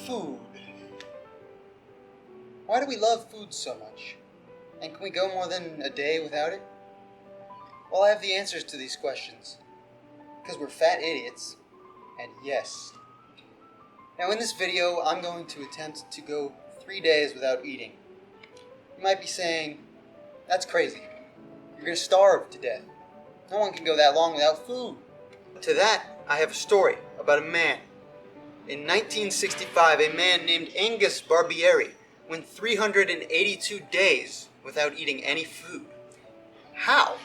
Food. Why do we love food so much? And can we go more than a day without it? Well, I have the answers to these questions. Because we're fat idiots. And yes. Now in this video, I'm going to attempt to go 3 days without eating. You might be saying, that's crazy. You're going to starve to death. No one can go that long without food. To that, I have a story about a man. In 1965, a man named Angus Barbieri went 382 days without eating any food. How?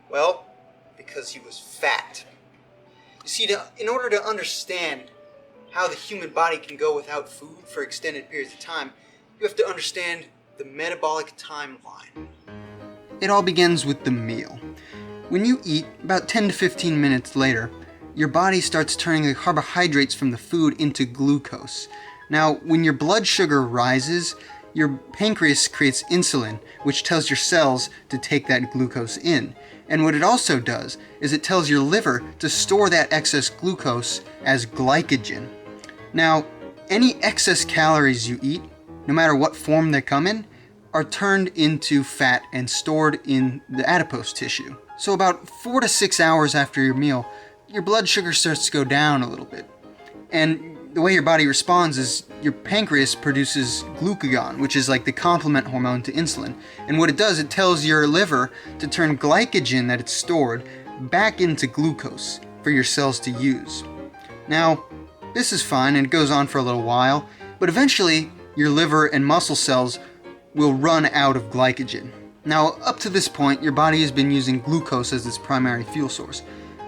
Well, because he was fat. You see, in order to understand how the human body can go without food for extended periods of time, you have to understand the metabolic timeline. It all begins with the meal. When you eat, about 10 to 15 minutes later, your body starts turning the carbohydrates from the food into glucose. Now, when your blood sugar rises, your pancreas creates insulin, which tells your cells to take that glucose in. And what it also does is it tells your liver to store that excess glucose as glycogen. Now, any excess calories you eat, no matter what form they come in, are turned into fat and stored in the adipose tissue. So about 4 to 6 hours after your meal, your blood sugar starts to go down a little bit. And the way your body responds is your pancreas produces glucagon, which is like the complement hormone to insulin. And what it does, it tells your liver to turn glycogen that it's stored back into glucose for your cells to use. Now, this is fine and it goes on for a little while, but eventually your liver and muscle cells will run out of glycogen. Now, up to this point, your body has been using glucose as its primary fuel source.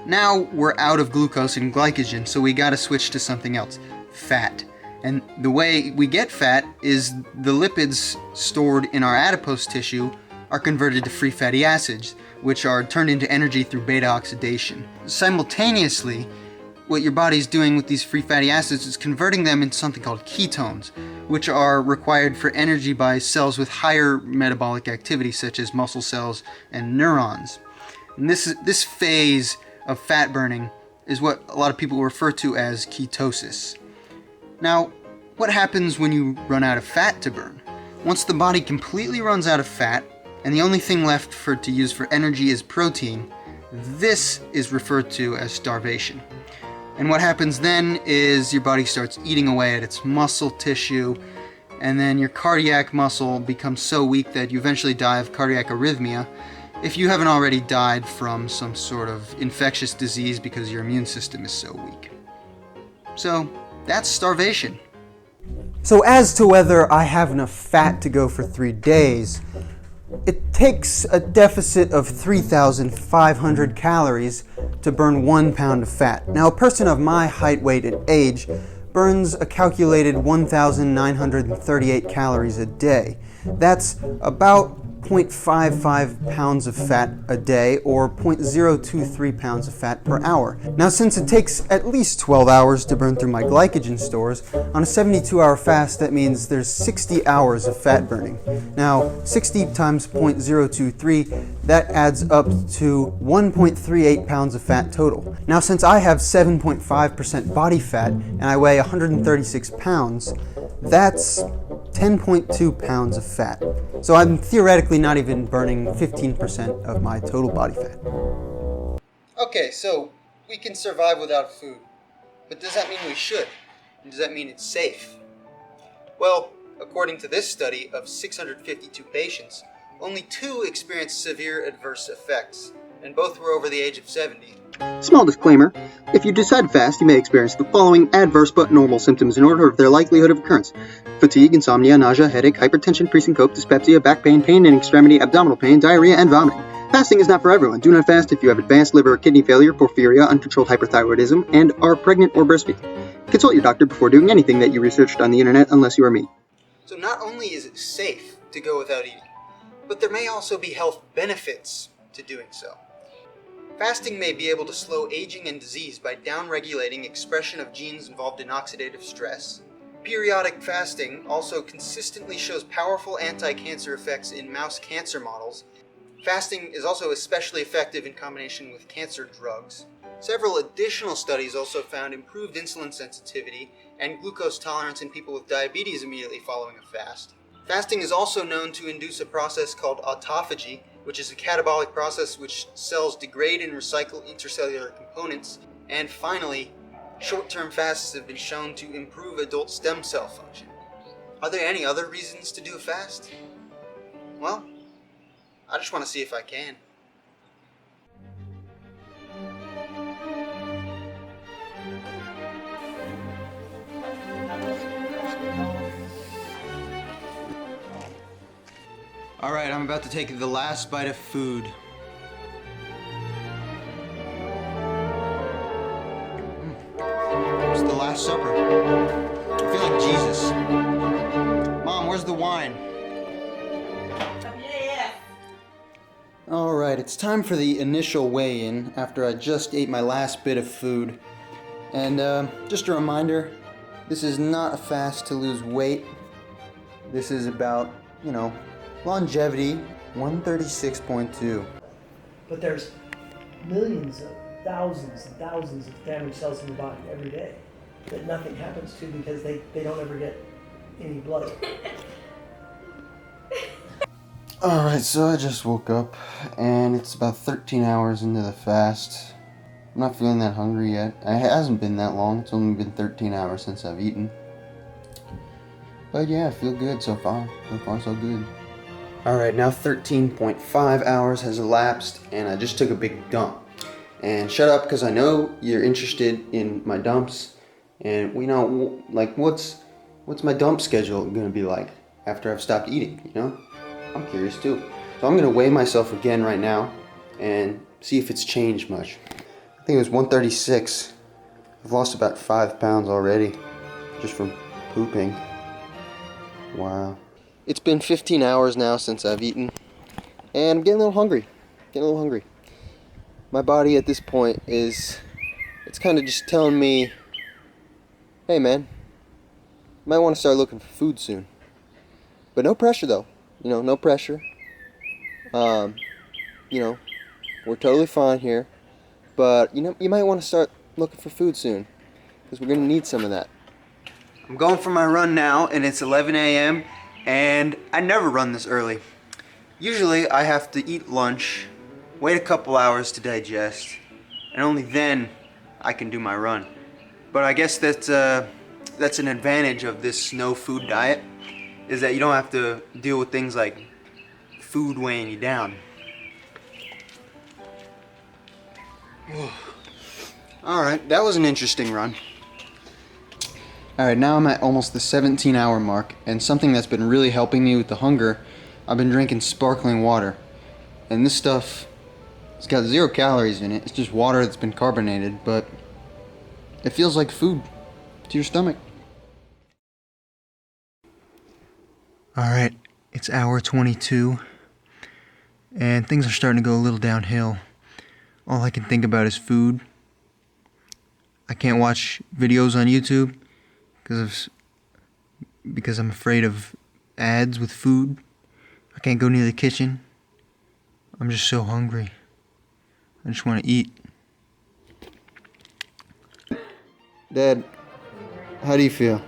Now we're out of glucose and glycogen, so we gotta switch to something else, fat. And the way we get fat is the lipids stored in our adipose tissue are converted to free fatty acids, which are turned into energy through beta oxidation. Simultaneously, what your body's doing with these free fatty acids is converting them into something called ketones, which are required for energy by cells with higher metabolic activity, such as muscle cells and neurons. And this phase of fat burning is what a lot of people refer to as ketosis. Now, what happens when you run out of fat to burn? Once the body completely runs out of fat, and the only thing left for it to use for energy is protein, this is referred to as starvation. And what happens then is your body starts eating away at its muscle tissue, and then your cardiac muscle becomes so weak that you eventually die of cardiac arrhythmia, if you haven't already died from some sort of infectious disease because your immune system is so weak. So, that's starvation. So as to whether I have enough fat to go for 3 days, it takes a deficit of 3,500 calories to burn 1 pound of fat. Now, a person of my height, weight, and age burns a calculated 1,938 calories a day. That's about 0.55 pounds of fat a day, or 0.023 pounds of fat per hour. Now, since it takes at least 12 hours to burn through my glycogen stores, on a 72-hour fast, that means there's 60 hours of fat burning. Now, 60 times 0.023, that adds up to 1.38 pounds of fat total. Now, since I have 7.5% body fat and I weigh 136 pounds, that's 10.2 pounds of fat. So I'm theoretically not even burning 15% of my total body fat. Okay, so we can survive without food. But does that mean we should? And does that mean it's safe? Well, according to this study of 652 patients, only 2 experienced severe adverse effects, and both were over the age of 70. Small disclaimer, if you decide to fast, you may experience the following adverse but normal symptoms in order of their likelihood of occurrence: fatigue, insomnia, nausea, headache, hypertension, presyncope, dyspepsia, back pain, pain in extremity, abdominal pain, diarrhea, and vomiting. Fasting is not for everyone. Do not fast if you have advanced liver or kidney failure, porphyria, uncontrolled hyperthyroidism, and are pregnant or breastfeeding. Consult your doctor before doing anything that you researched on the internet unless you are me. So not only is it safe to go without eating, but there may also be health benefits to doing so. Fasting may be able to slow aging and disease by downregulating expression of genes involved in oxidative stress. Periodic fasting also consistently shows powerful anti-cancer effects in mouse cancer models. Fasting is also especially effective in combination with cancer drugs. Several additional studies also found improved insulin sensitivity and glucose tolerance in people with diabetes immediately following a fast. Fasting is also known to induce a process called autophagy, which is a catabolic process which cells degrade and recycle intercellular components. And finally, short-term fasts have been shown to improve adult stem cell function. Are there any other reasons to do a fast? Well, I just want to see if I can. Alright, I'm about to take the last bite of food. It's the Last Supper. I feel like Jesus. Mom, where's the wine? Alright, it's time for the initial weigh-in after I just ate my last bit of food. And just a reminder, this is not a fast to lose weight. This is about, longevity, 136.2. But there's millions of thousands and thousands of damaged cells in your body every day that nothing happens to because they don't ever get any blood. Alright, so I just woke up and it's about 13 hours into the fast. I'm not feeling that hungry yet. It hasn't been that long. It's only been 13 hours since I've eaten. But yeah, I feel good so far. So far, so good. Alright, now 13.5 hours has elapsed and I just took a big dump. And shut up, because I know you're interested in my dumps. And we know, like, what's my dump schedule going to be like after I've stopped eating, I'm curious too. So I'm going to weigh myself again right now and see if it's changed much. I think it was 136. I've lost about 5 pounds already just from pooping. Wow. It's been 15 hours now since I've eaten and I'm getting a little hungry. My body at this point it's kind of just telling me, hey man, you might want to start looking for food soon. But no pressure though. No pressure. We're totally fine here. But, you might want to start looking for food soon. Because we're going to need some of that. I'm going for my run now, and it's 11 a.m. And I never run this early. Usually, I have to eat lunch, wait a couple hours to digest, and only then I can do my run. But I guess that's an advantage of this no food diet. Is that you don't have to deal with things like food weighing you down. Alright, that was an interesting run. Alright, now I'm at almost the 17-hour mark, and something that's been really helping me with the hunger, I've been drinking sparkling water. And this stuff, it's got 0 calories in it, it's just water that's been carbonated, but it feels like food to your stomach. Alright, it's hour 22, and things are starting to go a little downhill. All I can think about is food. I can't watch videos on YouTube because I'm afraid of ads with food. I can't go near the kitchen. I'm just so hungry. I just want to eat. Dad, how do you feel?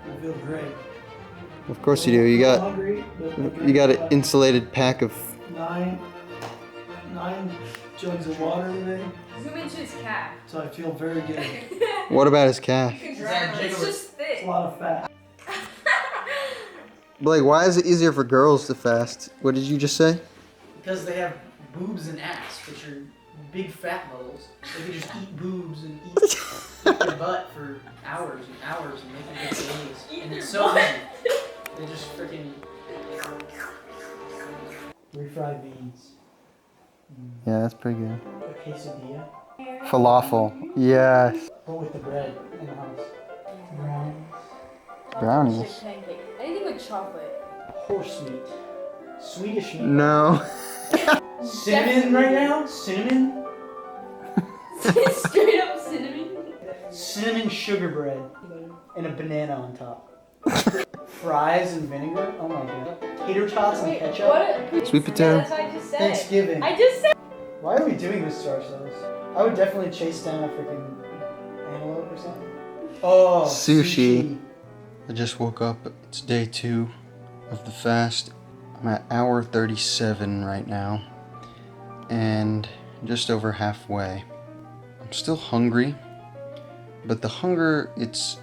I feel great. Of course you do. You got hungry, an insulated pack of... nine jugs of water today, Zoom into his calf. so I feel very good. What about his calf? It's just thick. It's a lot of fat. Blake, why is it easier for girls to fast? What did you just say? Because they have boobs and ass, which are big fat bubbles. They can just eat boobs and eat their butt for hours and hours and make it good days. And it's so easy. They just freaking refried beans. Yeah, that's pretty good. A quesadilla. Falafel. Yes. What with the bread in the house? Brownies. Pancake. Anything with chocolate. Horse meat. Swedish meat. No. Cinnamon right now? Cinnamon? Straight up cinnamon. Cinnamon sugar bread. And a banana on top. Fries and vinegar? Oh my god. Tater tots and ketchup? What? Sweet potato. Yeah, that's what I just said. Thanksgiving. I just said. Why are we doing this to ourselves? I would definitely chase down a freaking antelope or something. Oh, Sushi. I just woke up. It's day 2 of the fast. I'm at hour 37 right now, and just over halfway. I'm still hungry, but the hunger, it's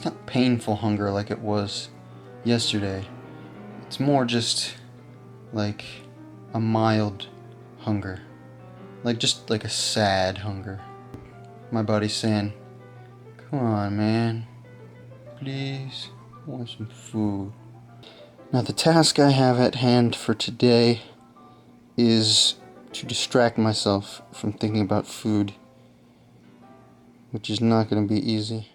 not painful hunger like it was yesterday. It's more just like a mild hunger. Just like a sad hunger. My body's saying, come on, man. Please, I want some food. Now, the task I have at hand for today is to distract myself from thinking about food, which is not going to be easy.